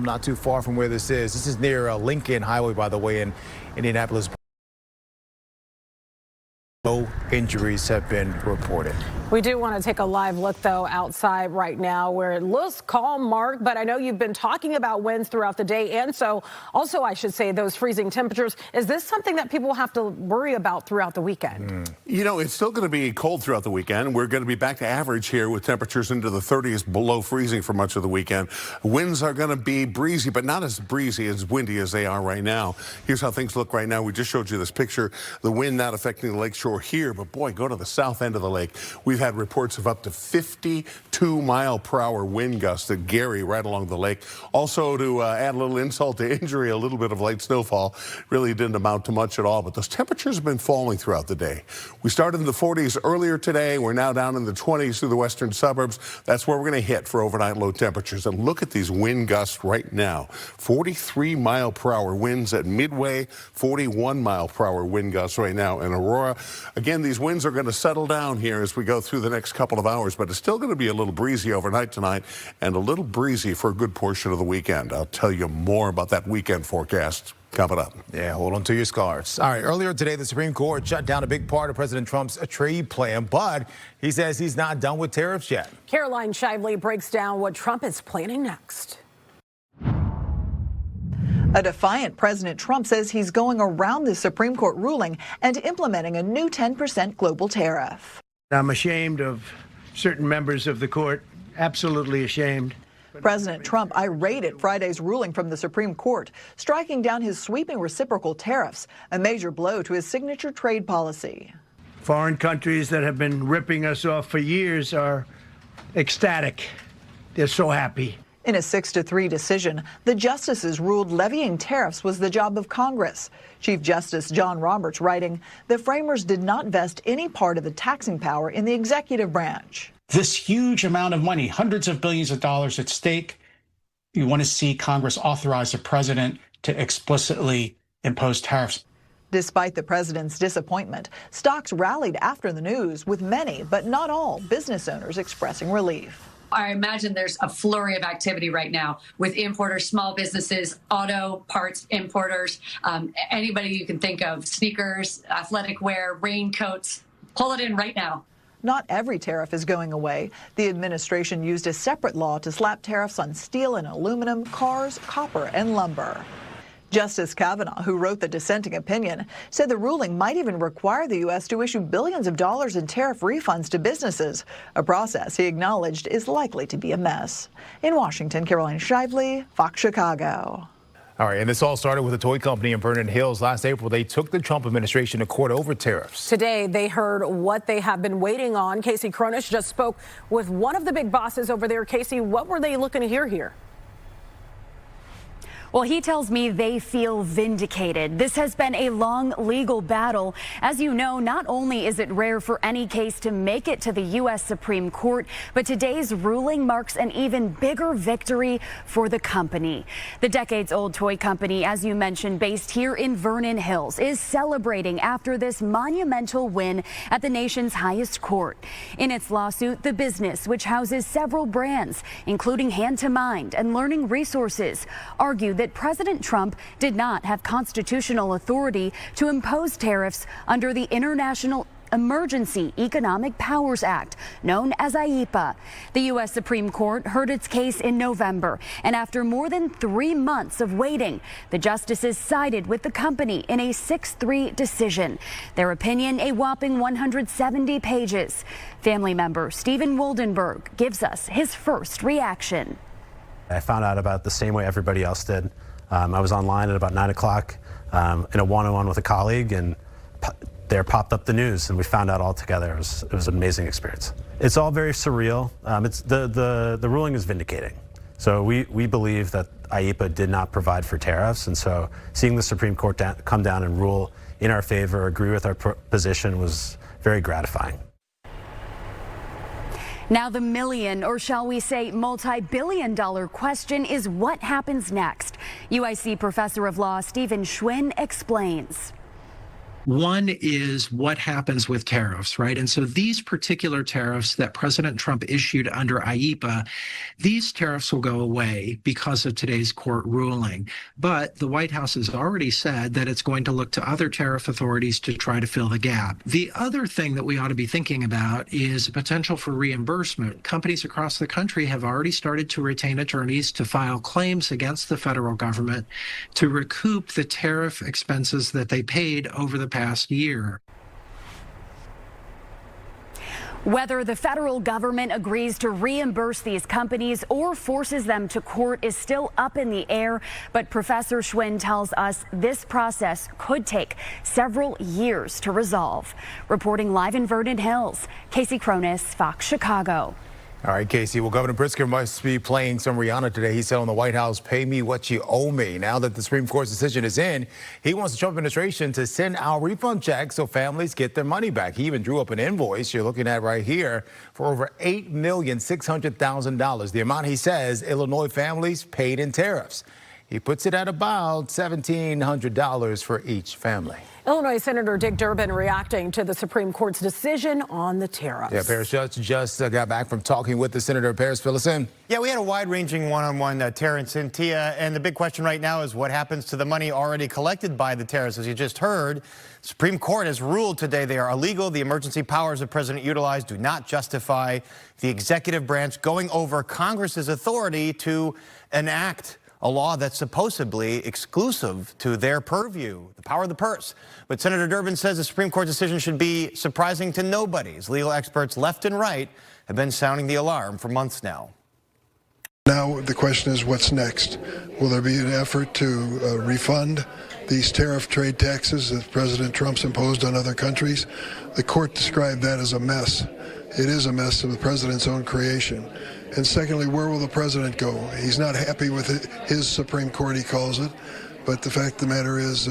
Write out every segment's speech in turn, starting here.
Not too far from where this is. This is near Lincoln Highway, by the way, in Indianapolis. No injuries have been reported. We do want to take a live look, though, outside right now where it looks calm, Mark, but I know you've been talking about winds throughout the day, and so also, I should say, those freezing temperatures. Is this something that people have to worry about throughout the weekend? You know, it's still going to be cold throughout the weekend. We're going to be back to average here with temperatures into the 30s below freezing for much of the weekend. Winds are going to be breezy, but not as breezy, as windy as they are right now. Here's how things look right now. We just showed you this picture. The wind not affecting the lakeshore here, but boy, go to the south end of the lake. We've had reports of up to 52-mile-per-hour wind gusts at Gary right along the lake. Also, to add a little insult to injury, a little bit of light snowfall. Really didn't amount to much at all, but those temperatures have been falling throughout the day. We started in the 40s earlier today. We're now down in the 20s through the western suburbs. That's where we're going to hit for overnight low temperatures. And look at these wind gusts right now. 43-mile-per-hour winds at Midway, 41-mile-per-hour wind gusts right now in Aurora. Again, these winds are going to settle down here as we go through the next couple of hours, but it's still going to be a little breezy overnight tonight and a little breezy for a good portion of the weekend. I'll tell you more about that weekend forecast coming up. Yeah, hold on to your scarves. All right, earlier today, the Supreme Court shut down a big part of President Trump's trade plan, but he says he's not done with tariffs yet. Caroline Shively breaks down what Trump is planning next. A defiant President Trump says he's going around the Supreme Court ruling and implementing a new 10% global tariff. I'm ashamed of certain members of the court, absolutely ashamed. President Trump irate at Friday's ruling from the Supreme Court, striking down his sweeping reciprocal tariffs, a major blow to his signature trade policy. Foreign countries that have been ripping us off for years are ecstatic. They're so happy. In a 6-3 decision, the justices ruled levying tariffs was the job of Congress. Chief Justice John Roberts writing, the framers did not vest any part of the taxing power in the executive branch. This huge amount of money, hundreds of billions of dollars at stake, you want to see Congress authorize the president to explicitly impose tariffs. Despite the president's disappointment, stocks rallied after the news, with many, but not all, business owners expressing relief. I imagine there's a flurry of activity right now with importers, small businesses, auto parts importers, anybody you can think of, sneakers, athletic wear, raincoats. Pull it in right now. Not every tariff is going away. The administration used a separate law to slap tariffs on steel and aluminum, cars, copper, and lumber. Justice Kavanaugh, who wrote the dissenting opinion, said the ruling might even require the U.S. to issue billions of dollars in tariff refunds to businesses, a process he acknowledged is likely to be a mess. In Washington, Caroline Shively, Fox Chicago. All right, and this all started with a toy company in Vernon Hills. Last April, they took the Trump administration to court over tariffs. Today, they heard what they have been waiting on. Casey Cronish just spoke with one of the big bosses over there. Casey, what were they looking to hear here? Well, he tells me they feel vindicated. This has been a long legal battle. As you know, not only is it rare for any case to make it to the U.S. Supreme Court, but today's ruling marks an even bigger victory for the company. The decades-old toy company, as you mentioned, based here in Vernon Hills, is celebrating after this monumental win at the nation's highest court. In its lawsuit, the business, which houses several brands, including Hand to Mind and Learning Resources, argued that President Trump did not have constitutional authority to impose tariffs under the International Emergency Economic Powers Act, known as IEEPA. The U.S. Supreme Court heard its case in November, and after more than 3 months of waiting, the justices sided with the company in a 6-3 decision. Their opinion, a whopping 170 pages. Family member Stephen Woldenberg gives us his first reaction. I found out about it the same way everybody else did. I was online at about 9 o'clock in a one-on-one with a colleague, and there popped up the news, and we found out all together. It was an amazing experience. It's all very surreal. The ruling is vindicating. So we believe that IEEPA did not provide for tariffs, and so seeing the Supreme Court come down and rule in our favor, agree with our position, was very gratifying. Now the million, or shall we say multi-billion-dollar question is what happens next. UIC professor of law Stephen Schwinn explains. One is what happens with tariffs, right? And so these particular tariffs that President Trump issued under IEEPA, these tariffs will go away because of today's court ruling. But the White House has already said that it's going to look to other tariff authorities to try to fill the gap. The other thing that we ought to be thinking about is potential for reimbursement. Companies across the country have already started to retain attorneys to file claims against the federal government to recoup the tariff expenses that they paid over the past year. Whether the federal government agrees to reimburse these companies or forces them to court is still up in the air, but Professor Schwinn tells us this process could take several years to resolve. Reporting live in Vernon Hills, Casey Cronus, Fox Chicago. All right, Casey. Well, Governor Pritzker must be playing some Rihanna today. He said on the White House, "Pay me what you owe me." Now that the Supreme Court's decision is in, he wants the Trump administration to send out refund checks so families get their money back. He even drew up an invoice you're looking at right here for over $8,600,000, the amount he says Illinois families paid in tariffs. He puts it at about $1,700 for each family. Illinois Senator Dick Durbin reacting to the Supreme Court's decision on the tariffs. Yeah, Paris just got back from talking with the senator. Paris, fill us in. Yeah, we had a wide-ranging one-on-one, Terrence and Tia, and the big question right now is what happens to the money already collected by the tariffs. As you just heard, the Supreme Court has ruled today they are illegal. The emergency powers the president utilized do not justify the executive branch going over Congress's authority to enact a law that's supposedly exclusive to their purview, the power of the purse. But Senator Durbin says the Supreme Court decision should be surprising to nobody, as legal experts left and right have been sounding the alarm for months now. Now the question is, what's next? Will there be an effort to refund these tariff trade taxes that President Trump's imposed on other countries? The court described that as a mess. It is a mess of the president's own creation. And secondly, where will the president go? He's not happy with it, his Supreme Court, he calls it. But the fact of the matter is,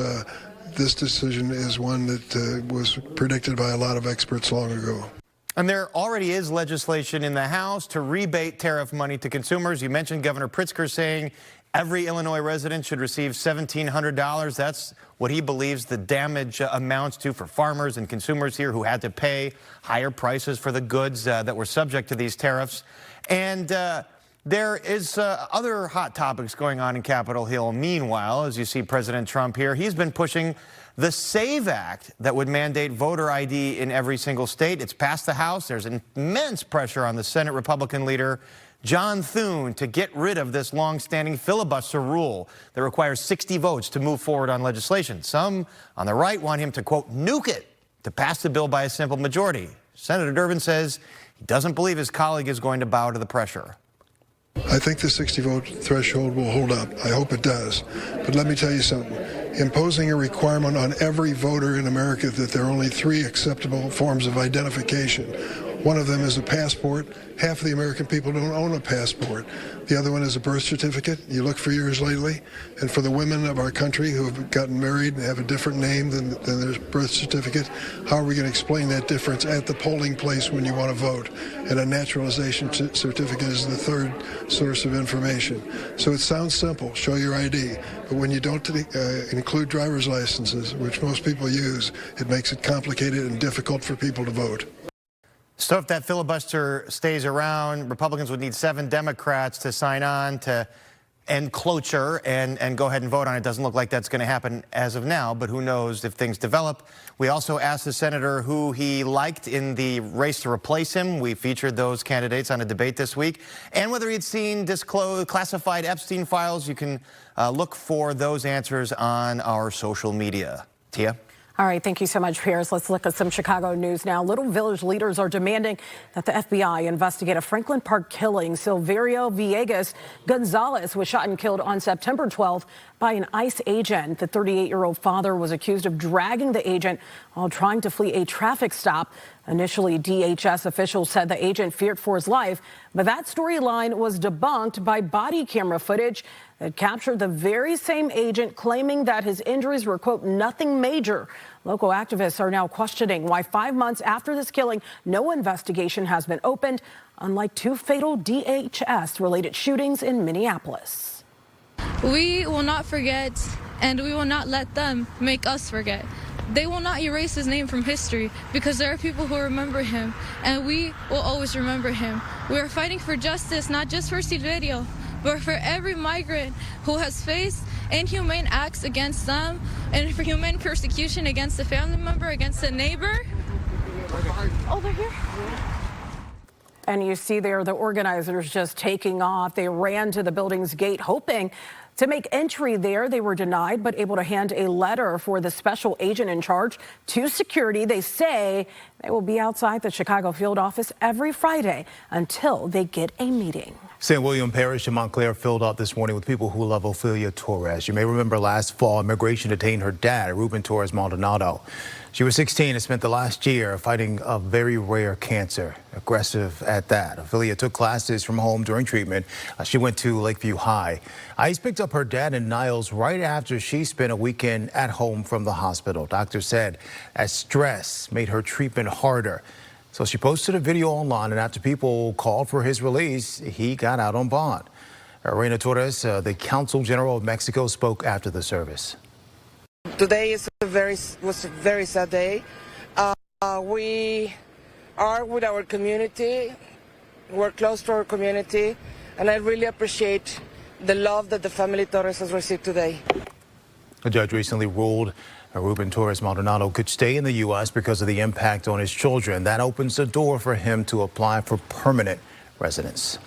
this decision is one that was predicted by a lot of experts long ago. And there already is legislation in the House to rebate tariff money to consumers. You mentioned Governor Pritzker saying every Illinois resident should receive $1,700. That's what he believes the damage amounts to for farmers and consumers here who had to pay higher prices for the goods that were subject to these tariffs. And there is other hot topics going on in Capitol Hill. Meanwhile, as you see President Trump here, he's been pushing the SAVE Act that would mandate voter ID in every single state. It's passed the House. There's immense pressure on the Senate Republican leader, John Thune, to get rid of this long-standing filibuster rule that requires 60 votes to move forward on legislation. Some on the right want him to, quote, nuke it to pass the bill by a simple majority. Senator Durbin says he doesn't believe his colleague is going to bow to the pressure. I think the 60-vote threshold will hold up. I hope it does. But let me tell you something. Imposing a requirement on every voter in America that there are only 3 acceptable forms of identification. One of them is a passport. Half of the American people don't own a passport. The other one is a birth certificate. You look for yours lately. And for the women of our country who have gotten married and have a different name than their birth certificate, how are we going to explain that difference at the polling place when you want to vote? And a naturalization certificate is the third source of information. So it sounds simple, show your ID. But when you don't include driver's licenses, which most people use, it makes it complicated and difficult for people to vote. So if that filibuster stays around, Republicans would need 7 Democrats to sign on to end cloture and go ahead and vote on it. Doesn't look like that's going to happen as of now, but who knows if things develop. We also asked the senator who he liked in the race to replace him. We featured those candidates on a debate this week. And whether he'd seen disclosed classified Epstein files. You can look for those answers on our social media. Tia? All right, thank you so much, Pierce. Let's look at some Chicago news now. Little Village leaders are demanding that the FBI investigate a Franklin Park killing. Silverio Villegas Gonzalez was shot and killed on September 12th by an ICE agent. The 38-year-old father was accused of dragging the agent while trying to flee a traffic stop. Initially, DHS officials said the agent feared for his life, but that storyline was debunked by body camera footage that captured the very same agent claiming that his injuries were, quote, nothing major. Local activists are now questioning why 5 months after this killing, no investigation has been opened, unlike 2 fatal DHS-related shootings in Minneapolis. We will not forget, and we will not let them make us forget. they will not erase his name from history because there are people who remember him, and we will always remember him. We are fighting for justice, not just for Silverio, but for every migrant who has faced inhumane acts against them and for human persecution against a family member, against a neighbor. Oh, they're here. And you see there the organizers just taking off. They ran to the building's gate hoping to make entry there. They were denied, but able to hand a letter for the special agent in charge to security. They say they will be outside the Chicago field office every Friday until they get a meeting. St. William Parish in Montclair filled up this morning with people who love Ophelia Torres. You may remember last fall, immigration detained her dad, Ruben Torres Maldonado. She was 16 and spent the last year fighting a very rare cancer, aggressive at that. Ophelia took classes from home during treatment. She went to Lakeview High. ICE picked up her dad and Niles right after she spent a weekend at home from the hospital. Doctors said that stress made her treatment harder. So she posted a video online, and after people called for his release, he got out on bond. Reina Torres, the Consul General of Mexico, spoke after the service. Today was a very sad day. We are with our community. We're close to our community, and I really appreciate the love that the family Torres has received today. A judge recently ruled Ruben Torres Maldonado could stay in the U.S. because of the impact on his children. That opens the door for him to apply for permanent residence.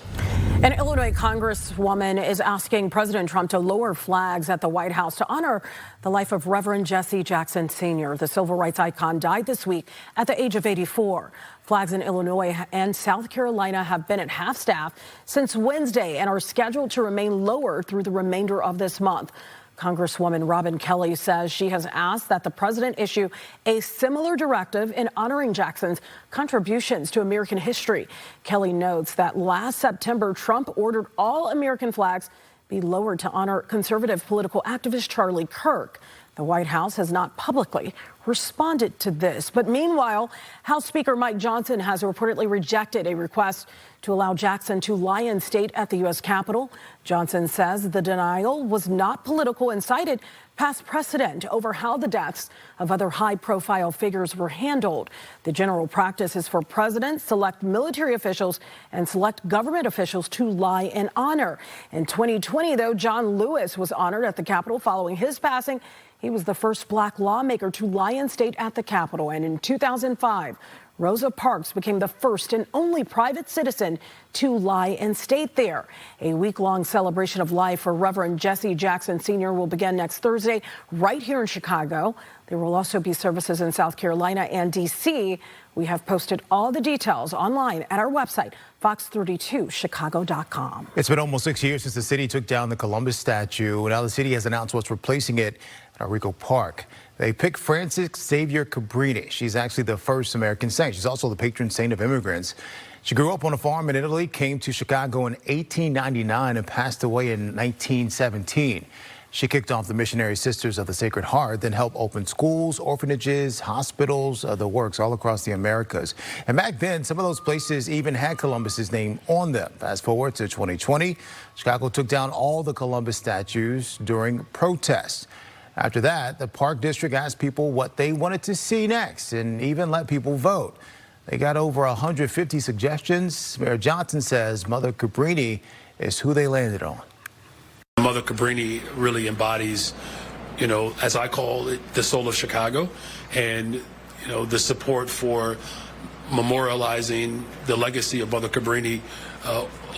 An Illinois congresswoman is asking President Trump to lower flags at the White House to honor the life of Reverend Jesse Jackson Sr. The civil rights icon died this week at the age of 84. Flags in Illinois and South Carolina have been at half staff since Wednesday and are scheduled to remain lower through the remainder of this month. Congresswoman Robin Kelly says she has asked that the president issue a similar directive in honoring Jackson's contributions to American history. Kelly notes that last September, Trump ordered all American flags be lowered to honor conservative political activist Charlie Kirk. The White House has not publicly responded to this. But meanwhile, House Speaker Mike Johnson has reportedly rejected a request to allow Jackson to lie in state at the U.S. Capitol. Johnson says the denial was not political and cited past precedent over how the deaths of other high-profile figures were handled. The general practice is for presidents, select military officials, and select government officials to lie in honor. In 2020, though, John Lewis was honored at the Capitol following his passing. He was the first black lawmaker to lie in state at the Capitol. And in 2005, Rosa Parks became the first and only private citizen to lie in state there. A week-long celebration of life for Reverend Jesse Jackson Sr. will begin next Thursday right here in Chicago. There will also be services in South Carolina and D.C. We have posted all the details online at our website, fox32chicago.com. It's been almost 6 years since the city took down the Columbus statue. Now the city has announced what's replacing it at Rico Park. They picked Frances Xavier Cabrini. She's actually the first American saint. She's also the patron saint of immigrants. She grew up on a farm in Italy, came to Chicago in 1899 and passed away in 1917. She kicked off the Missionary Sisters of the Sacred Heart, then helped open schools, orphanages, hospitals, the works all across the Americas. And back then, some of those places even had Columbus's name on them. Fast forward to 2020, Chicago took down all the Columbus statues during protests. After that, the Park District asked people what they wanted to see next and even let people vote. They got over 150 suggestions. Mayor Johnson says Mother Cabrini is who they landed on. Mother Cabrini really embodies, as I call it, the soul of Chicago, and, the support for memorializing the legacy of Mother Cabrini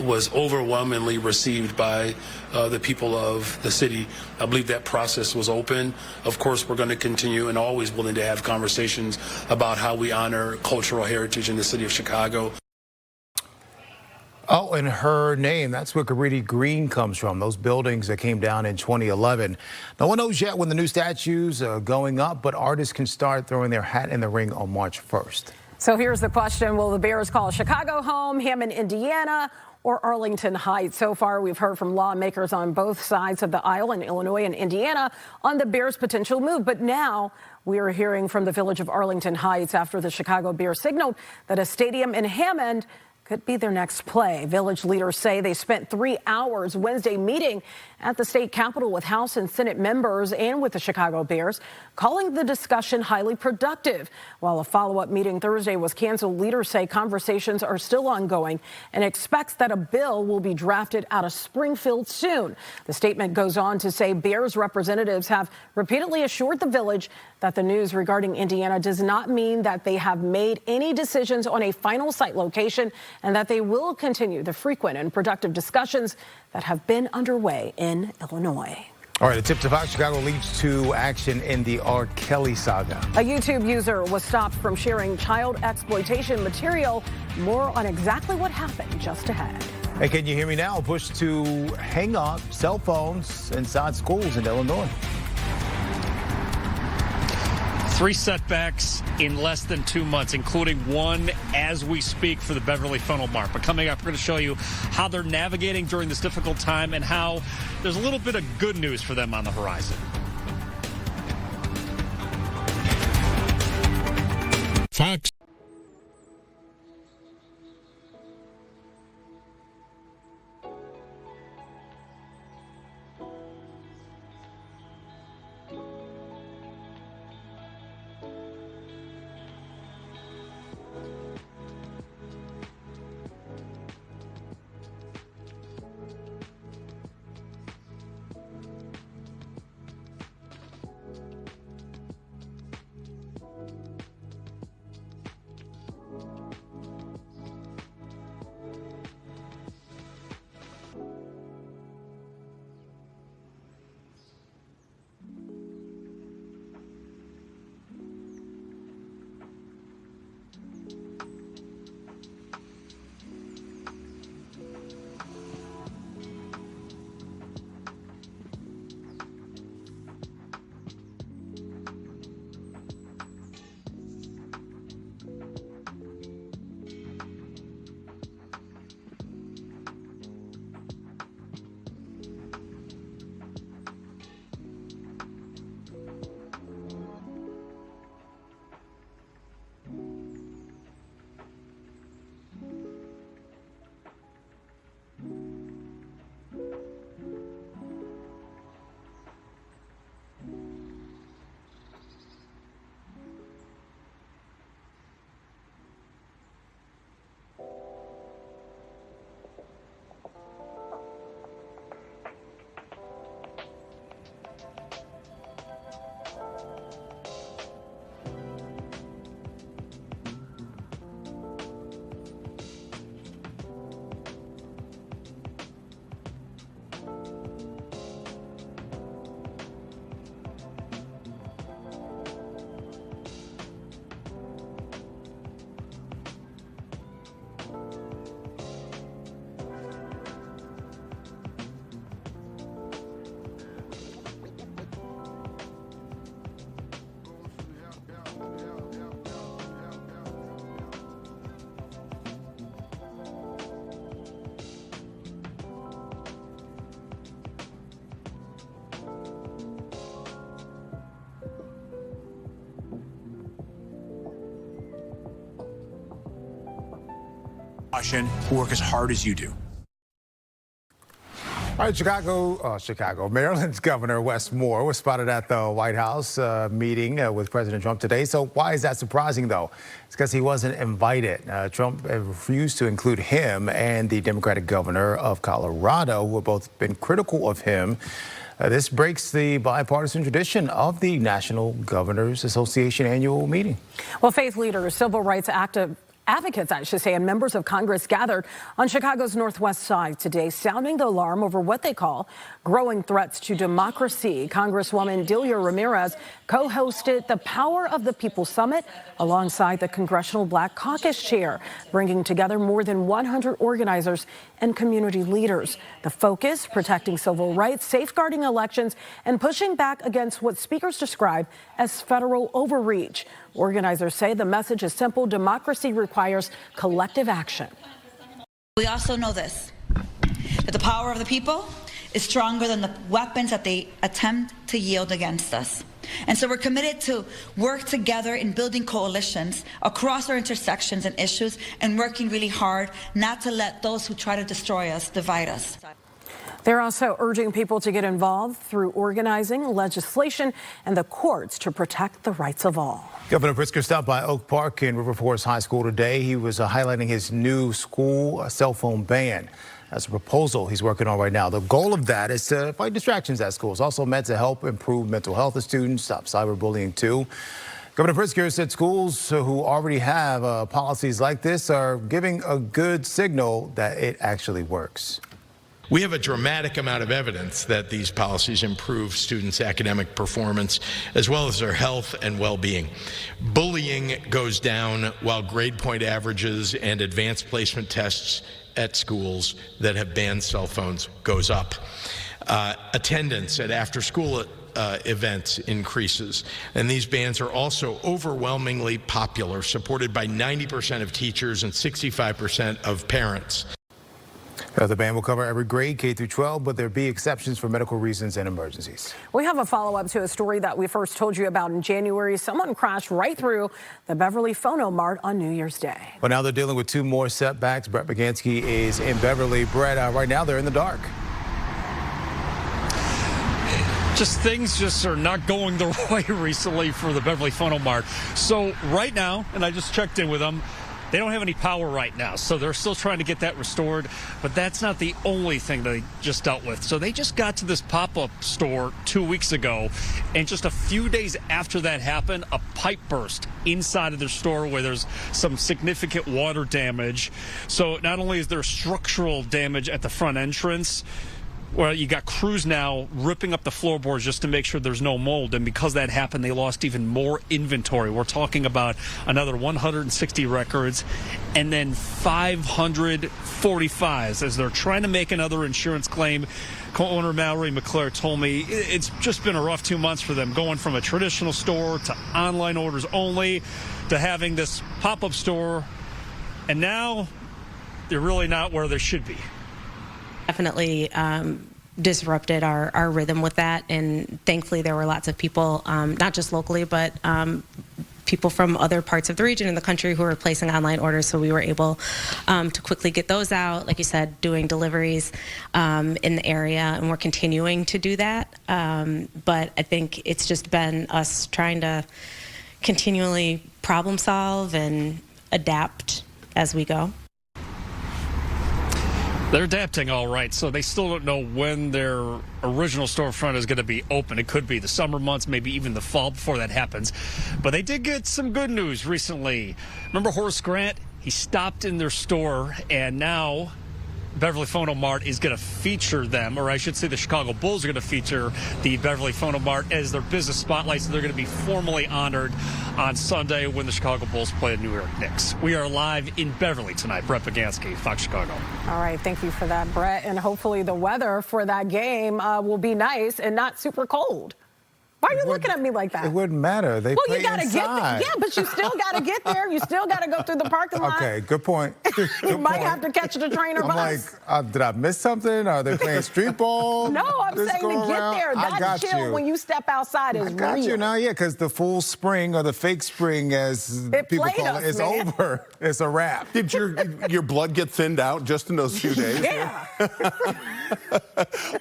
was overwhelmingly received by the people of the city. I believe that process was open. Of course, we're going to continue and always willing to have conversations about how we honor cultural heritage in the city of Chicago. Oh, and her name, that's where Cabrini Green comes from, those buildings that came down in 2011. No one knows yet when the new statues are going up, but artists can start throwing their hat in the ring on March 1st. So here's the question. Will the Bears call Chicago home, Hammond, Indiana, or Arlington Heights? So far, we've heard from lawmakers on both sides of the aisle in Illinois and Indiana on the Bears' potential move. But now we are hearing from the village of Arlington Heights after the Chicago Bears signaled that a stadium in Hammond could be their next play. Village leaders say they spent 3 hours Wednesday meeting at the state capitol with House and Senate members and with the Chicago Bears, calling the discussion highly productive. While a follow-up meeting Thursday was canceled, leaders say conversations are still ongoing and expects that a bill will be drafted out of Springfield soon. The statement goes on to say Bears representatives have repeatedly assured the village that the news regarding Indiana does not mean that they have made any decisions on a final site location and that they will continue the frequent and productive discussions that have been underway in Illinois. All right, a tip to Fox Chicago leads to action in the R. Kelly saga. A YouTube user was stopped from sharing child exploitation material. More on exactly what happened just ahead. Hey, can you hear me now? Push to hang up cell phones inside schools in Illinois. 3 setbacks in less than 2 months, including one as we speak for the Beverly Funnel Mart. But coming up, we're going to show you how they're navigating during this difficult time and how there's a little bit of good news for them on the horizon. Fox. Work as hard as you do. All right, Chicago. Maryland's Governor Wes Moore was spotted at the White House meeting with President Trump today. So why is that surprising, though? It's because he wasn't invited. Trump refused to include him and the Democratic governor of Colorado, who have both been critical of him. This breaks the bipartisan tradition of the National Governors Association annual meeting. Well, faith leaders, civil rights advocates, I should say, and members of Congress gathered on Chicago's northwest side today, sounding the alarm over what they call growing threats to democracy. Congresswoman Delia Ramirez co-hosted the Power of the People Summit alongside the Congressional Black Caucus chair, bringing together more than 100 organizers and community leaders. The focus, protecting civil rights, safeguarding elections, and pushing back against what speakers describe as federal overreach. Organizers say the message is simple: democracy requires collective action. We also know this, that the power of the people is stronger than the weapons that they attempt to yield against us. And so we're committed to work together in building coalitions across our intersections and issues, and working really hard not to let those who try to destroy us divide us. They're also urging people to get involved through organizing, legislation, and the courts to protect the rights of all. Governor Pritzker stopped by Oak Park in River Forest High School today. He was highlighting his new school cell phone ban. That's a proposal he's working on right now. The goal of that is to fight distractions at schools. Also meant to help improve mental health of students, stop cyberbullying too. Governor Pritzker said schools who already have policies like this are giving a good signal that it actually works. We have a dramatic amount of evidence that these policies improve students' academic performance as well as their health and well-being. Bullying goes down while grade point averages and advanced placement tests at schools that have banned cell phones goes up. Attendance at after-school events increases, and these bans are also overwhelmingly popular, supported by 90% of teachers and 65% of parents. The ban will cover every grade, K through 12, but there'll be exceptions for medical reasons and emergencies. We have a follow-up to a story that we first told you about in January. Someone crashed right through the Beverly Phono Mart on New Year's Day. But now they're dealing with two more setbacks. Brett Bagansky is in Beverly. Brett, right now they're in the dark. Things are not going their way recently for the Beverly Phono Mart. So right now, and I just checked in with them, they don't have any power right now, so they're still trying to get that restored. But that's not the only thing they just dealt with. So they just got to this pop-up store 2 weeks ago, and just a few days after that happened, a pipe burst inside of their store where there's some significant water damage. So not only is there structural damage at the front entrance, well, you got crews now ripping up the floorboards just to make sure there's no mold. And because that happened, they lost even more inventory. We're talking about another 160 records and then 545s as they're trying to make another insurance claim. Co-owner Mallory McClure told me it's just been a rough 2 months for them, going from a traditional store to online orders only to having this pop-up store. And now they're really not where they should be. Definitely disrupted our rhythm with that, and thankfully there were lots of people, not just locally, but people from other parts of the region and the country who were placing online orders, so we were able to quickly get those out, like you said, doing deliveries in the area, and we're continuing to do that. But I think it's just been us trying to continually problem solve and adapt as we go. They're adapting all right, so they still don't know when their original storefront is going to be open. It could be the summer months, maybe even the fall before that happens. But they did get some good news recently. Remember Horace Grant? He stopped in their store, and now Beverly Phono Mart is going to feature them, or I should say the Chicago Bulls are going to feature the Beverly Phono Mart as their business spotlight, so they're going to be formally honored on Sunday when the Chicago Bulls play the New York Knicks. We are live in Beverly tonight. Brett Bagansky, Fox Chicago. All right, thank you for that, Brett, and hopefully the weather for that game will be nice and not super cold. Why are you looking at me like that? It wouldn't matter. They well, play you gotta inside. get there. Yeah, but you still got to get there. You still got to go through the parking lot. Okay, good point. You might have to catch the train or bus. I'm like, did I miss something? Are they playing street ball? No, I'm saying to get there. That chill when you step outside is real. I got you now, yeah, because the full spring or the fake spring, as people call it, is over. It's a wrap. Did your blood get thinned out just in those few days? Yeah.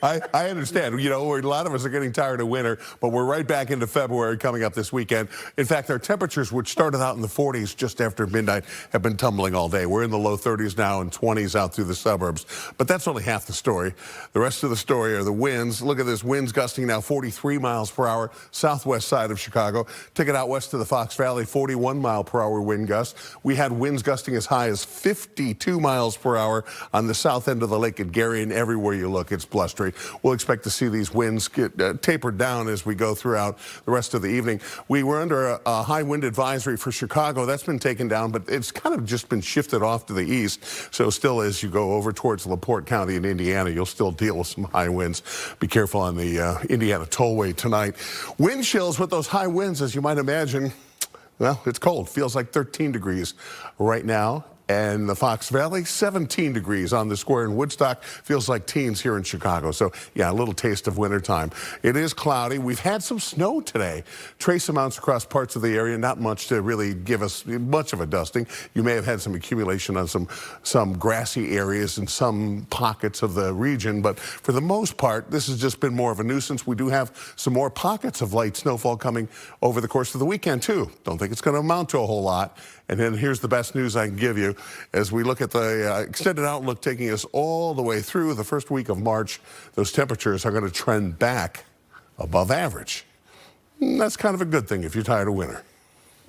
I understand. You know, a lot of us are getting tired of winter, but we're right back into February coming up this weekend. In fact, our temperatures, which started out in the 40s just after midnight, have been tumbling all day. We're in the low 30s now and 20s out through the suburbs. But that's only half the story. The rest of the story are the winds. Look at this, winds gusting now 43 miles per hour, southwest side of Chicago. Take it out west to the Fox Valley, 41 mile per hour wind gusts. We had winds gusting as high as 52 miles per hour on the south end of the lake at Gary, and everywhere you look, it's blustery. We'll expect to see these winds get tapered down as we go throughout the rest of the evening. We were under a high wind advisory for Chicago. That's been taken down, but it's kind of just been shifted off to the east. So still, as you go over towards LaPorte County in Indiana, you'll still deal with some high winds. Be careful on the Indiana Tollway tonight. Wind chills with those high winds, as you might imagine. Well, it's cold. Feels like 13 degrees right now And the Fox Valley, 17 degrees on the square in Woodstock. Feels like teens here in Chicago. So, yeah, a little taste of wintertime. It is cloudy. We've had some snow today. Trace amounts across parts of the area, not much to really give us much of a dusting. You may have had some accumulation on some grassy areas in some pockets of the region, but for the most part, this has just been more of a nuisance. We do have some more pockets of light snowfall coming over the course of the weekend, too. Don't think it's going to amount to a whole lot. And then here's the best news I can give you. As we look at the extended outlook taking us all the way through the first week of March, those temperatures are going to trend back above average. That's kind of a good thing if you're tired of winter.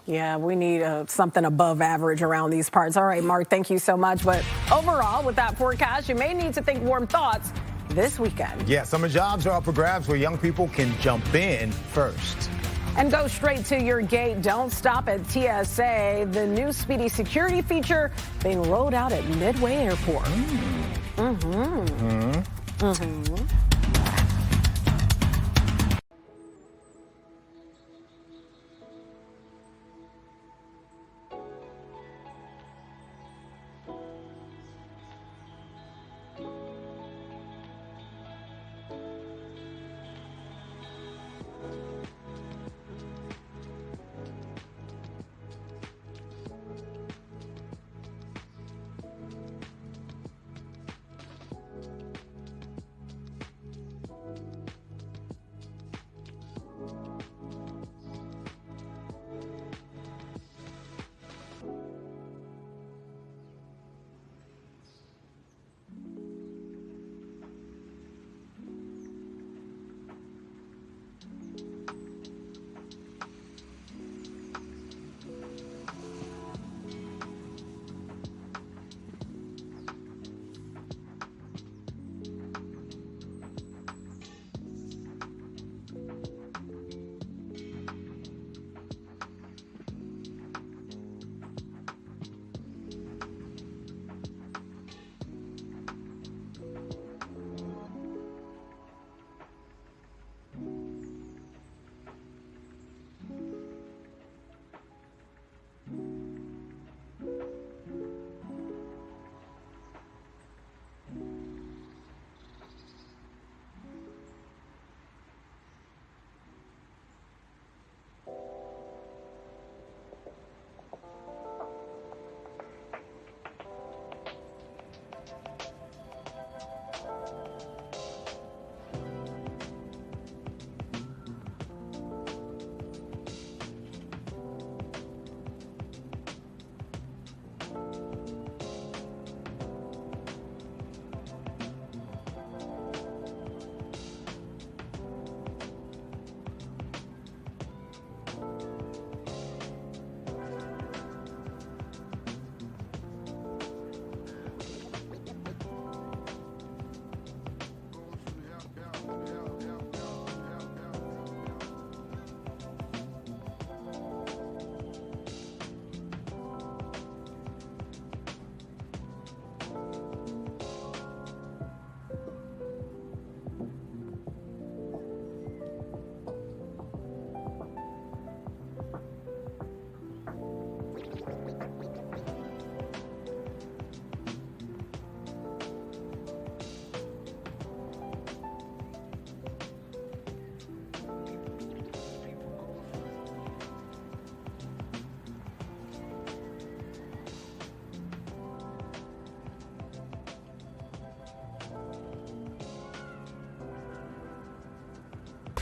Yeah, we need something above average around these parts. All right, Mark, thank you so much. But overall, with that forecast, you may need to think warm thoughts this weekend. Yeah, summer jobs are up for grabs where young people can jump in first. And go straight to your gate. Don't stop at TSA. The new speedy security feature being rolled out at Midway Airport.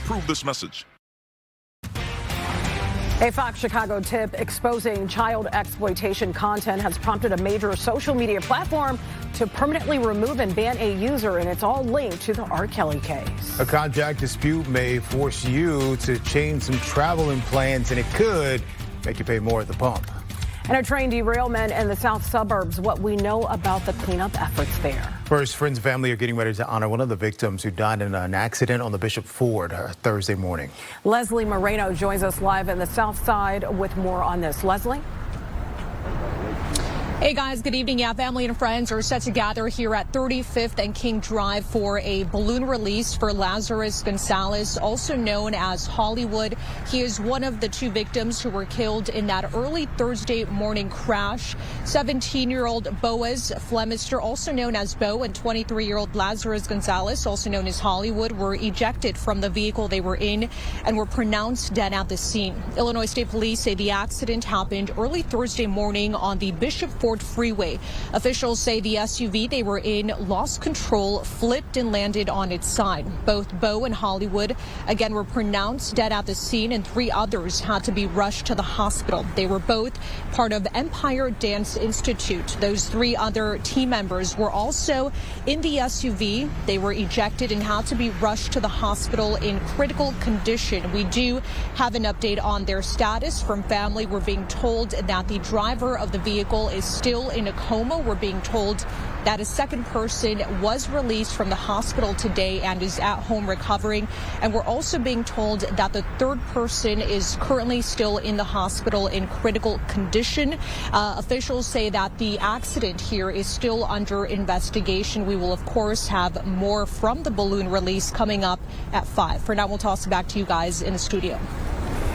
Approve this message. A Fox Chicago tip exposing child exploitation content has prompted a major social media platform to permanently remove and ban a user, and it's all linked to the R. Kelly case. A contract dispute may force you to change some traveling plans, and it could make you pay more at the pump. And a train derailment in the south suburbs, what we know about the cleanup efforts there. First, friends and family are getting ready to honor one of the victims who died in an accident on the Bishop Ford Thursday morning. Leslie Moreno joins us live in the south side with more on this. Leslie? Hey guys, good evening. Yeah, family and friends are set to gather here at 35th and King Drive for a balloon release for Lazarus Gonzalez, also known as Hollywood. He is one of the two victims who were killed in that early Thursday morning crash. 17-year-old Boaz Flemister, also known as Bo, and 23-year-old Lazarus Gonzalez, also known as Hollywood, were ejected from the vehicle they were in and were pronounced dead at the scene. Illinois State Police say the accident happened early Thursday morning on the Bishop Ford Freeway. Officials say the SUV they were in lost control, flipped, and landed on its side. Both Bo and Hollywood, again, were pronounced dead at the scene, and 3 others had to be rushed to the hospital. They were both part of Empire Dance Institute. Those 3 other team members were also in the SUV. They were ejected and had to be rushed to the hospital in critical condition. We do have an update on their status from family. We're being told that the driver of the vehicle is still in a coma. We're being told that a second person was released from the hospital today and is at home recovering. And we're also being told that the third person is currently still in the hospital in critical condition. Officials say that the accident here is still under investigation. We will, of course, have more from the balloon release coming up at 5. For now, we'll toss it back to you guys in the studio.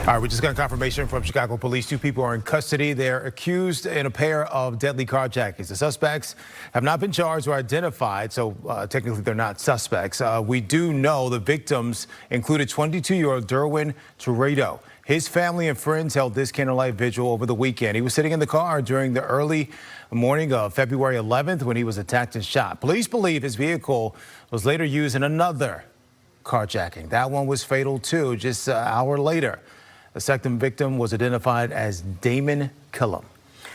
All right, we just got confirmation from Chicago police. 2 people are in custody. They're accused in a pair of deadly carjackings. The suspects have not been charged or identified, so technically they're not suspects. We do know the victims included 22-year-old Derwin Torado. His family and friends held this candlelight vigil over the weekend. He was sitting in the car during the early morning of February 11th when he was attacked and shot. Police believe his vehicle was later used in another carjacking. That one was fatal too, just an hour later. The second victim was identified as Damon Killam.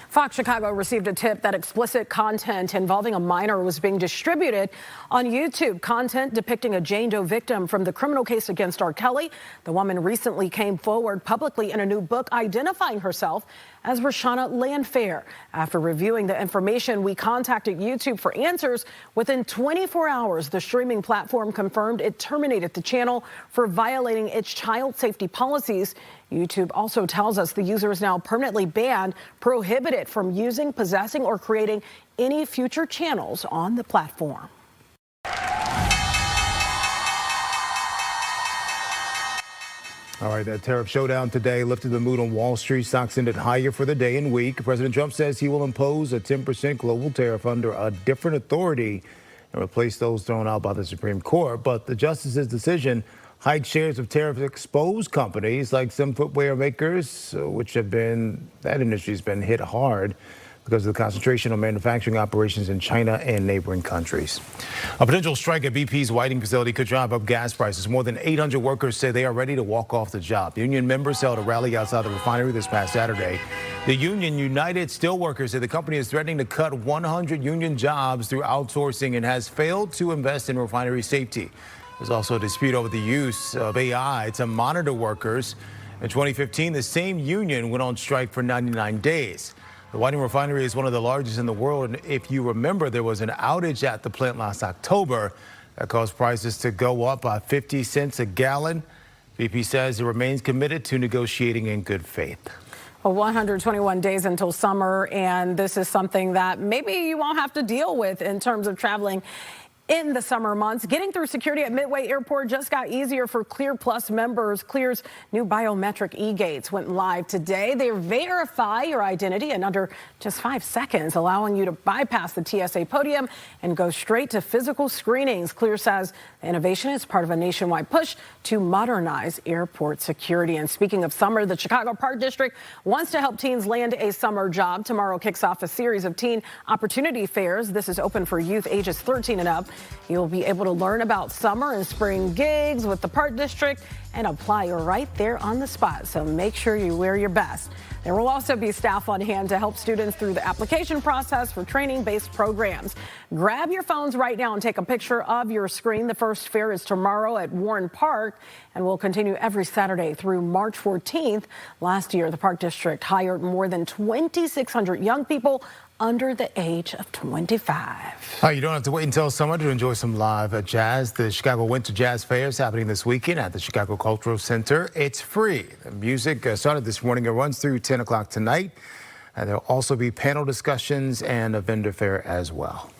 Fox Chicago received a tip that explicit content involving a minor was being distributed on YouTube. Content depicting a Jane Doe victim from the criminal case against R. Kelly. The woman recently came forward publicly in a new book identifying herself as Rashana Landfair. After reviewing the information, we contacted YouTube for answers. Within 24 hours, the streaming platform confirmed it terminated the channel for violating its child safety policies. YouTube also tells us the user is now permanently banned, prohibited from using, possessing, or creating any future channels on the platform. All right, that tariff showdown today lifted the mood on Wall Street. Stocks ended higher for the day and week. President Trump says he will impose a 10% global tariff under a different authority and replace those thrown out by the Supreme Court. But the justice's decision hiked shares of tariff-exposed companies like some footwear makers, that industry's been hit hard because of the concentration on manufacturing operations in China and neighboring countries. A potential strike at BP's Whiting facility could drive up gas prices. More than 800 workers say they are ready to walk off the job. Union members held a rally outside the refinery this past Saturday. The union, United Steelworkers, said the company is threatening to cut 100 union jobs through outsourcing and has failed to invest in refinery safety. There's also a dispute over the use of AI to monitor workers. In 2015, the same union went on strike for 99 days. The Whiting refinery is one of the largest in the world, and if you remember, there was an outage at the plant last October that caused prices to go up by 50 cents a gallon. BP says it remains committed to negotiating in good faith. Well, 121 days until summer, and this is something that maybe you won't have to deal with in terms of traveling in the summer months. Getting through security at Midway Airport just got easier for Clear Plus members. Clear's new biometric e-gates went live today. They verify your identity in under just 5 seconds, allowing you to bypass the TSA podium and go straight to physical screenings. Clear says the innovation is part of a nationwide push to modernize airport security. And speaking of summer, the Chicago Park District wants to help teens land a summer job. Tomorrow kicks off a series of teen opportunity fairs. This is open for youth ages 13 and up. You'll be able to learn about summer and spring gigs with the Park District and apply right there on the spot. So make sure you wear your best. There will also be staff on hand to help students through the application process for training-based programs. Grab your phones right now and take a picture of your screen. The first fair is tomorrow at Warren Park and will continue every Saturday through March 14th. Last year, the Park District hired more than 2,600 young people under the age of 25. You don't have to wait until summer to enjoy some live jazz. The Chicago Winter Jazz Fair is happening this weekend at the Chicago Cultural Center. It's free. The music started this morning. It runs through 10 o'clock tonight. There'll also be panel discussions and a vendor fair as well.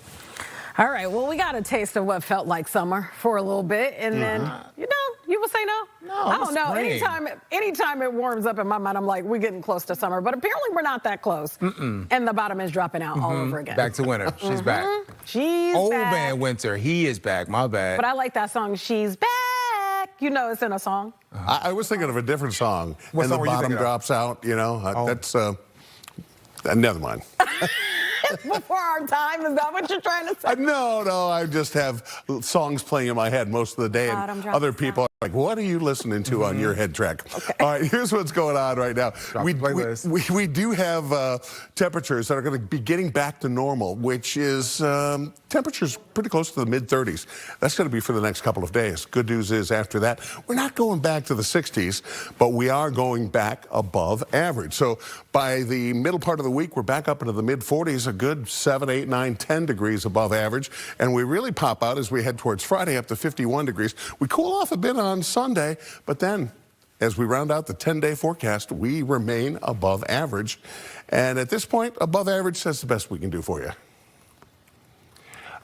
All right, well, we got a taste of what felt like summer for a little bit, and then, you would say no? No, I don't know. spring. Anytime it warms up in my mind, I'm like, we're getting close to summer, but apparently we're not that close. And the bottom is dropping out all over again. Back to winter. She's back. She's Old back. man Winter. He is back. My bad. But I like that song, She's Back. You know it's in a song. I was thinking of a different song. What and song the were you bottom thinking of? drops out, you know. That's, never mind. Before our time, is that what you're trying to say? No, I just have songs playing in my head most of the day, Bottom and drops other people are like, what are you listening to on your head track? Okay. All right, here's what's going on right now. We do have temperatures that are going to be getting back to normal, which is temperatures pretty close to the mid-30s. That's going to be for the next couple of days. Good news is after that, we're not going back to the 60s, but we are going back above average. So by the middle part of the week, we're back up into the mid-40s, a good 7, 8, 9, 10 degrees above average. And we really pop out as we head towards Friday up to 51 degrees. We cool off a bit on Sunday, but then as we round out the 10-day forecast, we remain above average. And at this point, above average, that's the best we can do for you.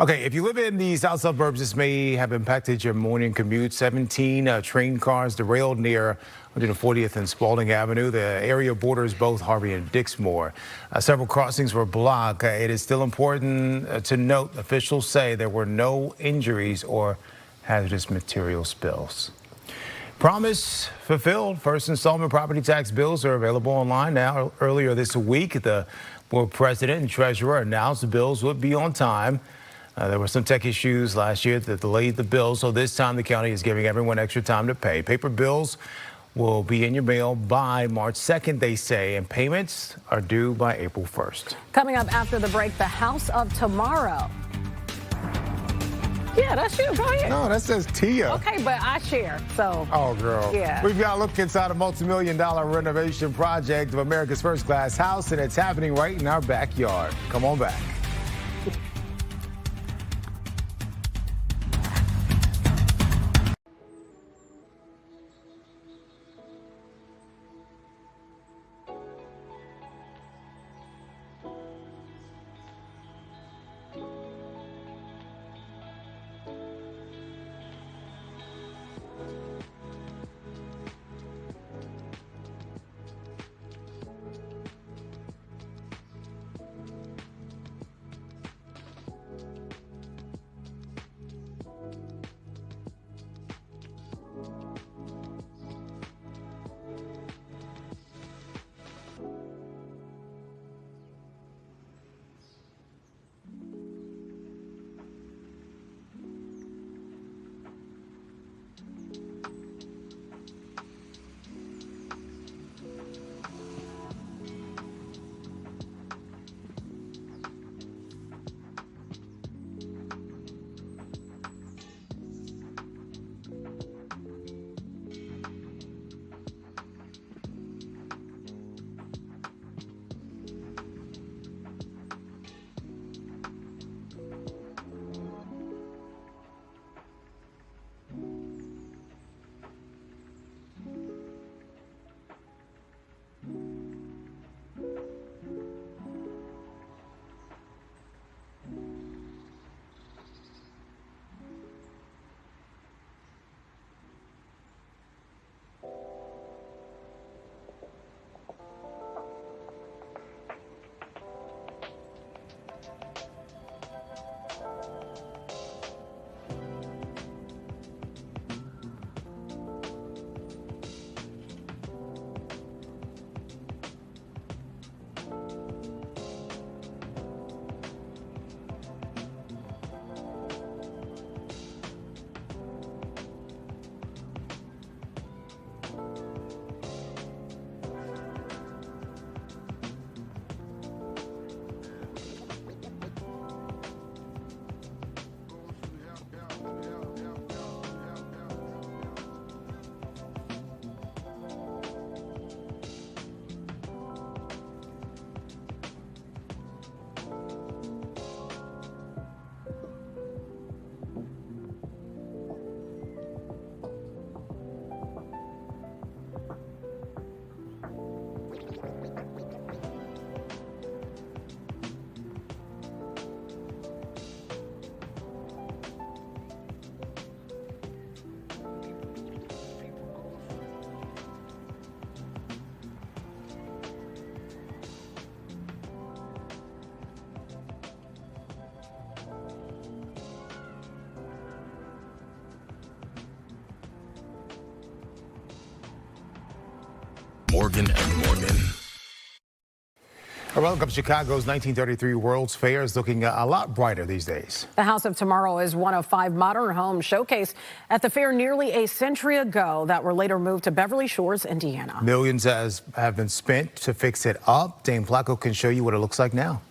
Okay, if you live in the south suburbs, this may have impacted your morning commute. 17 train cars derailed near 140th and Spalding Avenue. The area borders both Harvey and Dixmoor. Several crossings were blocked. It is still important to note officials say there were no injuries or hazardous material spills. Promise fulfilled. First installment property tax bills are available online now. Earlier this week, the board president and treasurer announced the bills would be on time. There were some tech issues last year that delayed the bill, so this time the county is giving everyone extra time to pay. Paper bills will be in your mail by March 2nd, they say, and payments are due by April 1st. Coming up after the break, the House of Tomorrow. Yeah, that's you. Go ahead. No, that says Tia. Okay, but I share, so. Oh, girl. Yeah. We've got a look inside a multi-million-dollar renovation project of America's first glass house, and it's happening right in our backyard. Come on back. Morgan & Morgan. Welcome. Chicago's 1933 World's Fair is looking a lot brighter these days. The House of Tomorrow is one of 5 modern homes showcased at the fair nearly a century ago that were later moved to Beverly Shores, Indiana. Millions have been spent to fix it up. Dane Placco can show you what it looks like now.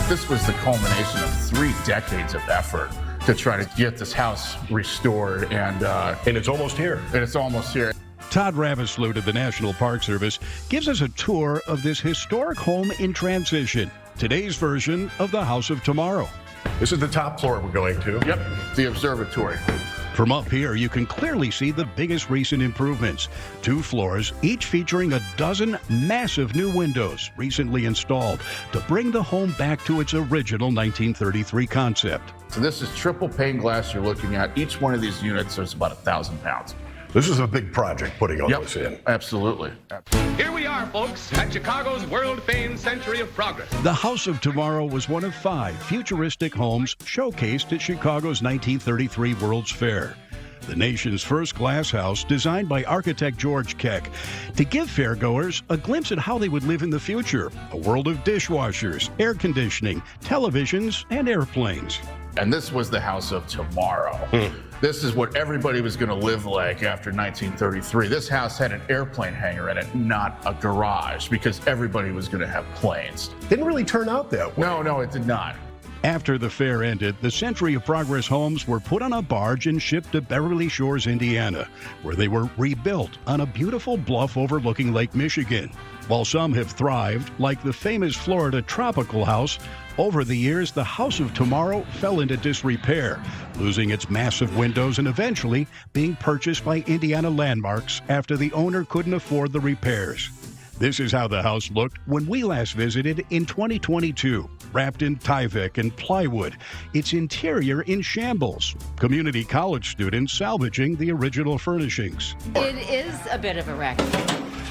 This was the culmination of 3 decades of effort to try to get this house restored, and it's almost here. And it's almost here. Todd Ravensloot of the National Park Service gives us a tour of this historic home in transition. Today's version of the House of Tomorrow. This is the top floor we're going to. Yep, the observatory. From up here, you can clearly see the biggest recent improvements. 2 floors, each featuring a dozen massive new windows recently installed to bring the home back to its original 1933 concept. So this is triple pane glass you're looking at. Each one of these units is about 1,000 pounds. This is a big project putting all this in. Absolutely. Here we are, folks, at Chicago's world-famed Century of Progress. The House of Tomorrow was one of 5 futuristic homes showcased at Chicago's 1933 World's Fair. The nation's first glass house designed by architect George Keck to give fairgoers a glimpse at how they would live in the future, a world of dishwashers, air conditioning, televisions, and airplanes. And this was the House of Tomorrow. This is what everybody was going to live like after 1933. This house had an airplane hangar in it, not a garage, because everybody was going to have planes. Didn't really turn out that way. No, it did not. After the fair ended, the Century of Progress homes were put on a barge and shipped to Beverly Shores, Indiana, where they were rebuilt on a beautiful bluff overlooking Lake Michigan. While some have thrived, like the famous Florida Tropical House, over the years, the House of Tomorrow fell into disrepair, losing its massive windows and eventually being purchased by Indiana Landmarks after the owner couldn't afford the repairs. This is how the house looked when we last visited in 2022, wrapped in Tyvek and plywood, its interior in shambles. Community college students salvaging the original furnishings. It is a bit of a wreck.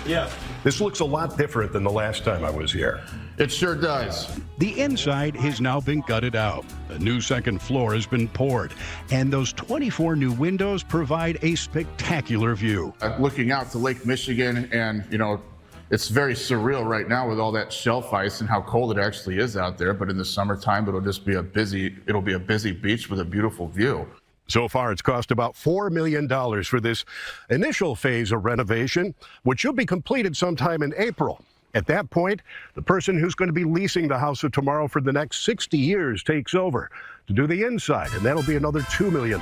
Yeah, this looks a lot different than the last time I was here. It sure does. The inside has now been gutted out. A new second floor has been poured, and those 24 new windows provide a spectacular view. Looking out to Lake Michigan, and it's very surreal right now with all that shelf ice and how cold it actually is out there. But in the summertime, it'll be a busy beach with a beautiful view. So far, it's cost about $4 million for this initial phase of renovation, which should be completed sometime in April. At that point, the person who's going to be leasing the House of Tomorrow for the next 60 years takes over to do the inside, and that'll be another $2 million.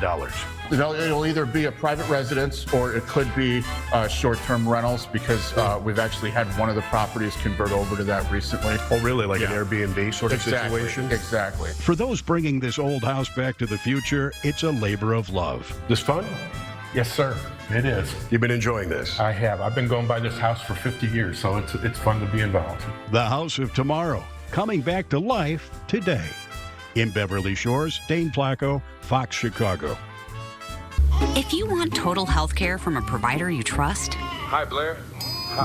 It'll either be a private residence or it could be short-term rentals, because we've actually had one of the properties convert over to that recently. Oh, really? Like an Airbnb sort of situation? Exactly. For those bringing this old house back to the future, it's a labor of love. This fun? Yes, sir. It is. You've been enjoying this? I have. I've been going by this house for 50 years, so it's fun to be involved. The House of Tomorrow, coming back to life today. In Beverly Shores, Dane Placco, Fox Chicago. If you want total health care from a provider you trust, Hi, Blair.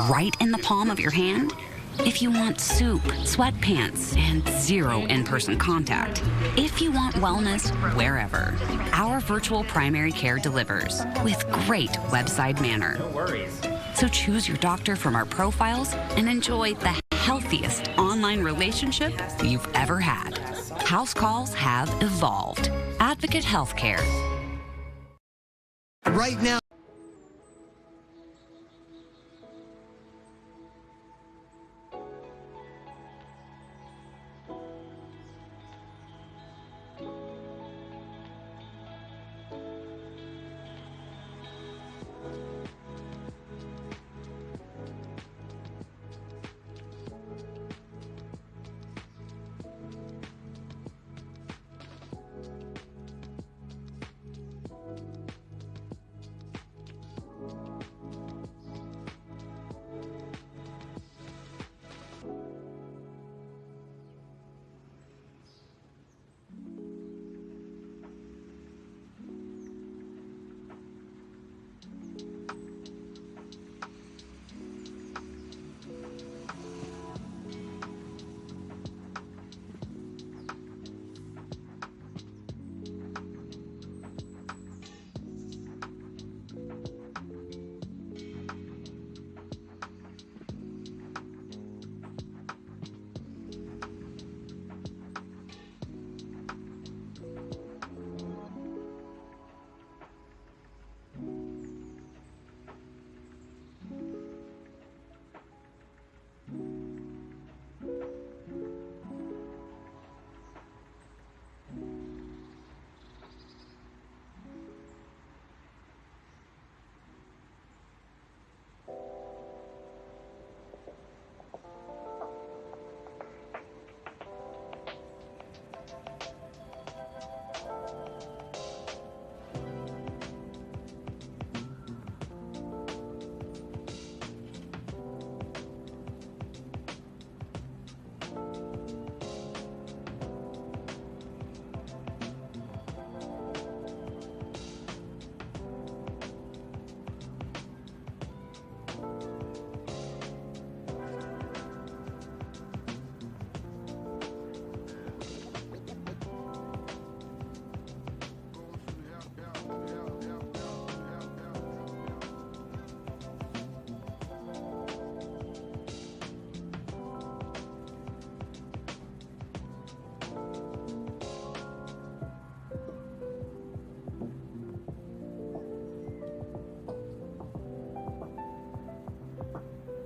right in the palm of your hand, if you want soup, sweatpants, and 0 in-person contact, if you want wellness wherever, our virtual primary care delivers with great website manner. No worries. So choose your doctor from our profiles and enjoy the healthiest online relationship you've ever had. House calls have evolved. Advocate Healthcare. Right now.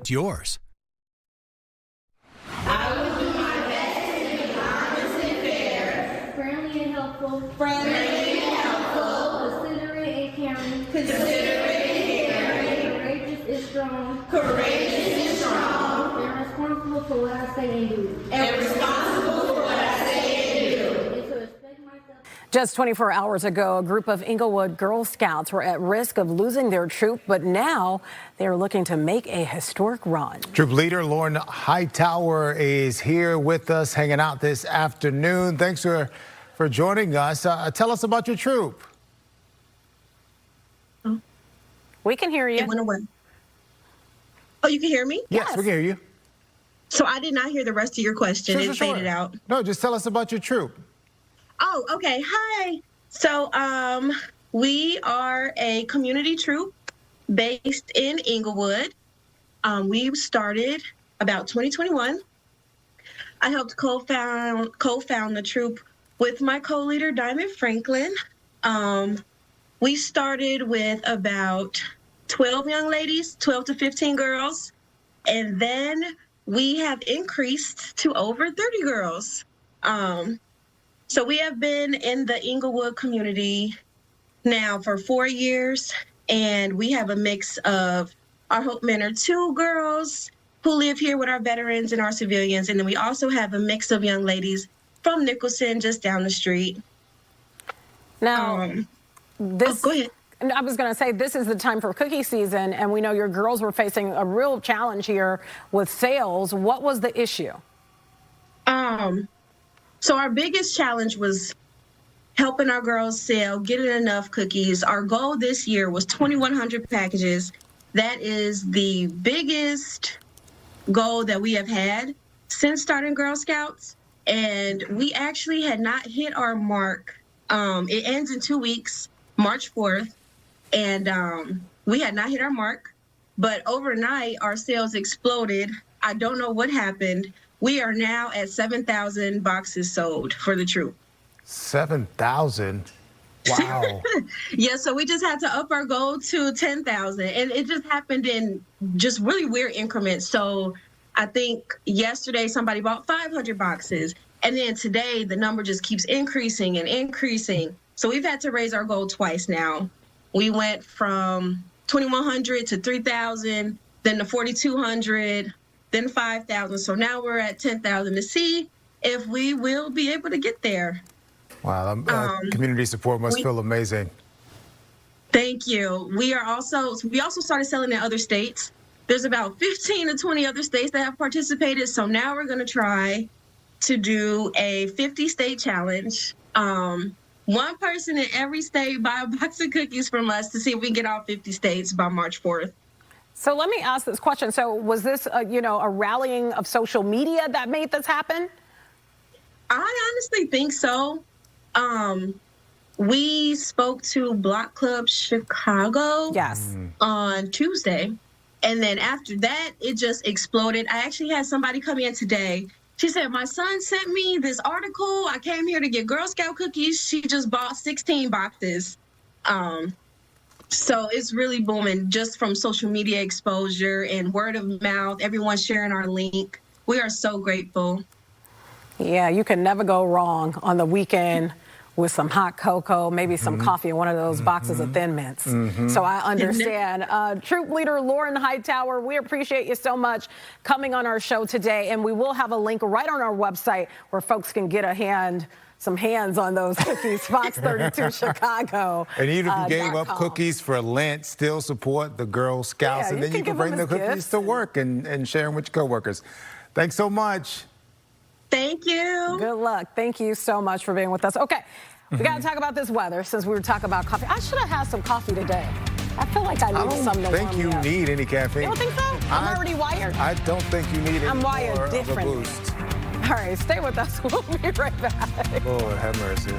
It's yours. I will do my best to be honest and fair, friendly and helpful, considerate and caring, courageous and strong, and responsible for what I say and do. Just 24 hours ago, a group of Englewood Girl Scouts were at risk of losing their troop, but now they are looking to make a historic run. Troop leader Lauren Hightower is here with us, hanging out this afternoon. Thanks for joining us. Tell us about your troop. We can hear you. It went away. Oh, you can hear me? Yes, we can hear you. So I did not hear the rest of your question. It faded out. No, just tell us about your troop. Oh, okay. Hi. So we are a community troop based in Englewood. We started about 2021. I helped co-found the troop with my co-leader, Diamond Franklin. We started with about 12 young ladies, 12 to 15 girls, and then we have increased to over 30 girls. So we have been in the Englewood community now for 4 years, and we have a mix of our Hope Manor 2 girls who live here with our veterans and our civilians, and then we also have a mix of young ladies from Nicholson just down the street. Now, go ahead. I was going to say, this is the time for cookie season, and we know your girls were facing a real challenge here with sales. What was the issue? So our biggest challenge was helping our girls sell, getting enough cookies. Our goal this year was 2,100 packages. That is the biggest goal that we have had since starting Girl Scouts. And we actually had not hit our mark. It ends in 2 weeks, March 4th. And we had not hit our mark. But overnight, our sales exploded. I don't know what happened. We are now at 7,000 boxes sold for the troop. 7,000? Wow. Yeah, so we just had to up our goal to 10,000. And it just happened in just really weird increments. So I think yesterday somebody bought 500 boxes. And then today the number just keeps increasing and increasing. So we've had to raise our goal twice now. We went from 2,100 to 3,000, then to 4,200. Then 5,000. So now we're at 10,000 to see if we will be able to get there. Wow, community support must feel amazing. Thank you. We also started selling in other states. There's about 15 to 20 other states that have participated. So now we're going to try to do a 50-state challenge. One person in every state buy a box of cookies from us to see if we can get all 50 states by March 4th. So let me ask this question. So was this, a rallying of social media that made this happen? I honestly think so. We spoke to Block Club Chicago on Tuesday. And then after that, it just exploded. I actually had somebody come in today. She said, my son sent me this article. I came here to get Girl Scout cookies. She just bought 16 boxes. So it's really booming just from social media exposure and word of mouth, everyone sharing our link. We are so grateful. Yeah, you can never go wrong on the weekend with some hot cocoa, maybe some coffee, and one of those boxes of Thin Mints. So I understand. Troop leader Lauren Hightower, we appreciate you so much coming on our show today. And we will have a link right on our website where folks can get some hands on those cookies, Fox 32 Chicago. And even if you gave up cookies for Lent, still support the Girl Scouts, and then you can bring the cookies to work and share them with your coworkers. Thanks so much. Thank you. Good luck. Thank you so much for being with us. Okay, we got to talk about this weather since we were talking about coffee. I should have had some coffee today. I feel like I need something to warm me up. I don't think you need any caffeine. You don't think so? I'm already wired. I don't think you need any more of a boost. All right, stay with us. We'll be right back. Lord have mercy.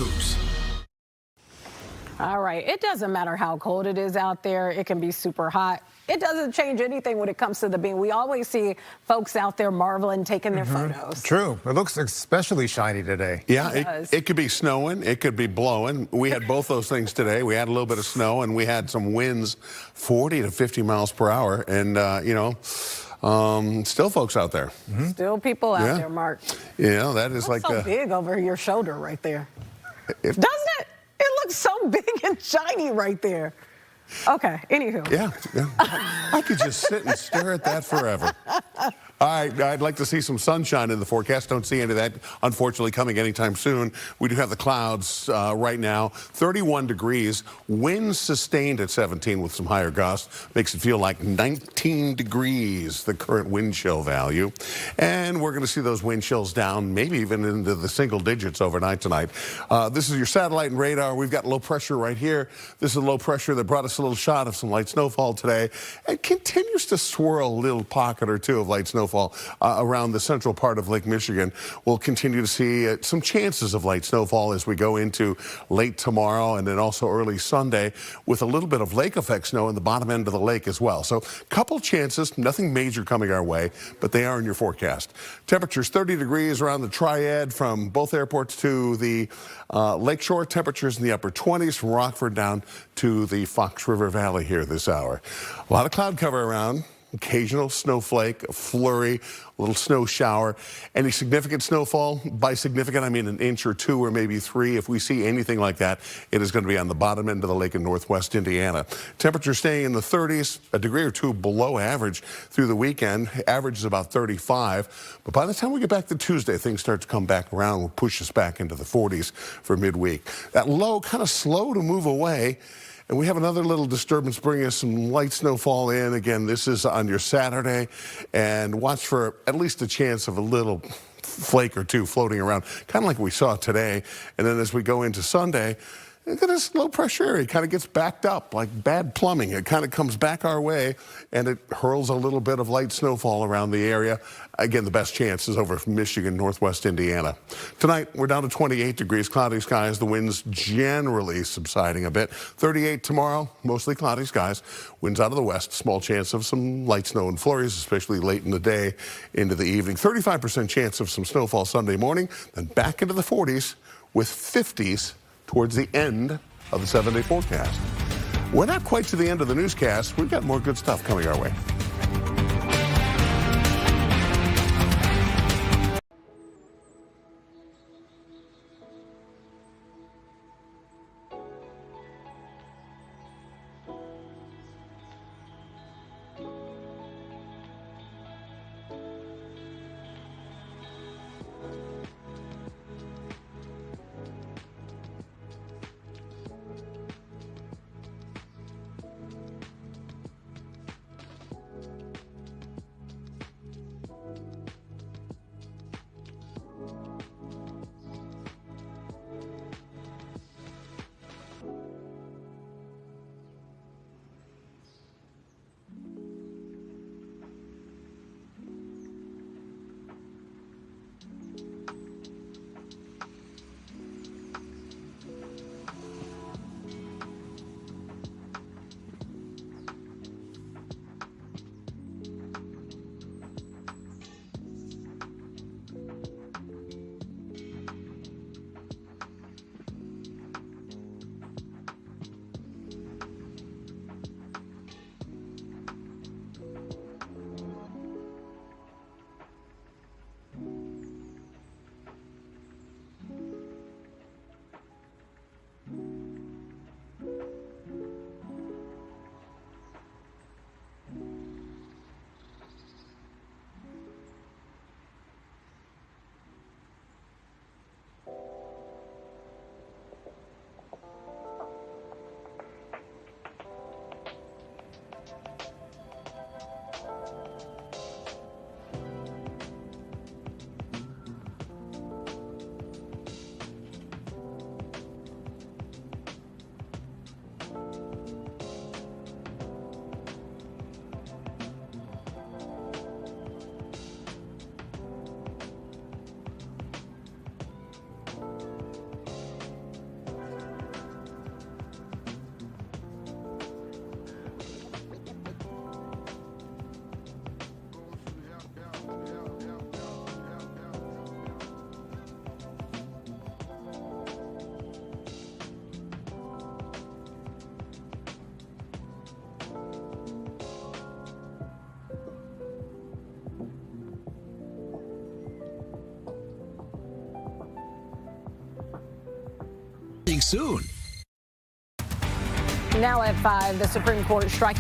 hoops. All right. It doesn't matter how cold it is out there. It can be super hot. It doesn't change anything when it comes to the bean. We always see folks out there marveling, taking their photos. True. It looks especially shiny today. Yeah, it could be snowing. It could be blowing. We had both those things today. We had a little bit of snow, and we had some winds 40 to 50 miles per hour. And, still folks out there. Still people out there, Mark. Yeah, that is like so big over your shoulder right there. Doesn't it? It looks so big and shiny right there. Okay, anywho. Yeah. I could just sit and stare at that forever. All right, I'd like to see some sunshine in the forecast. Don't see any of that, unfortunately, coming anytime soon. We do have the clouds right now. 31 degrees. Winds sustained at 17 with some higher gusts. Makes it feel like 19 degrees, the current wind chill value. And we're going to see those wind chills down, maybe even into the single digits overnight tonight. This is your satellite and radar. We've got low pressure right here. This is a low pressure that brought us a little shot of some light snowfall today. It continues to swirl a little pocket or two of light snowfall around the central part of Lake Michigan. We'll continue to see some chances of light snowfall as we go into late tomorrow and then also early Sunday with a little bit of lake effect snow in the bottom end of the lake as well. So a couple chances, nothing major coming our way, but they are in your forecast. Temperatures 30 degrees around the Triad from both airports to the lakeshore. Temperatures in the upper 20s from Rockford down to the Fox River Valley here this hour. A lot of cloud cover around. Occasional snowflake, a flurry, a little snow shower. Any significant snowfall? By significant, I mean an inch or two or maybe 3. If we see anything like that, it is going to be on the bottom end of the lake in northwest Indiana. Temperature staying in the 30s, a degree or two below average through the weekend. Average is about 35. But by the time we get back to Tuesday, things start to come back around. We'll push us back into the 40s for midweek. That low kind of slow to move away. And we have another little disturbance bringing us some light snowfall in. Again, this is on your Saturday. And watch for at least a chance of a little flake or two floating around, kind of like we saw today. And then as we go into Sunday, look at this low pressure area. It kind of gets backed up like bad plumbing. It kind of comes back our way, and it hurls a little bit of light snowfall around the area. Again, the best chance is over Michigan, northwest Indiana. Tonight, we're down to 28 degrees, cloudy skies. The winds generally subsiding a bit. 38 tomorrow, mostly cloudy skies. Winds out of the west, small chance of some light snow and flurries, especially late in the day into the evening. 35% chance of some snowfall Sunday morning, then back into the 40s with 50s towards the end of the 7-day forecast. We're not quite to the end of the newscast. We've got more good stuff coming our way. soon. Now at 5, the Supreme Court striking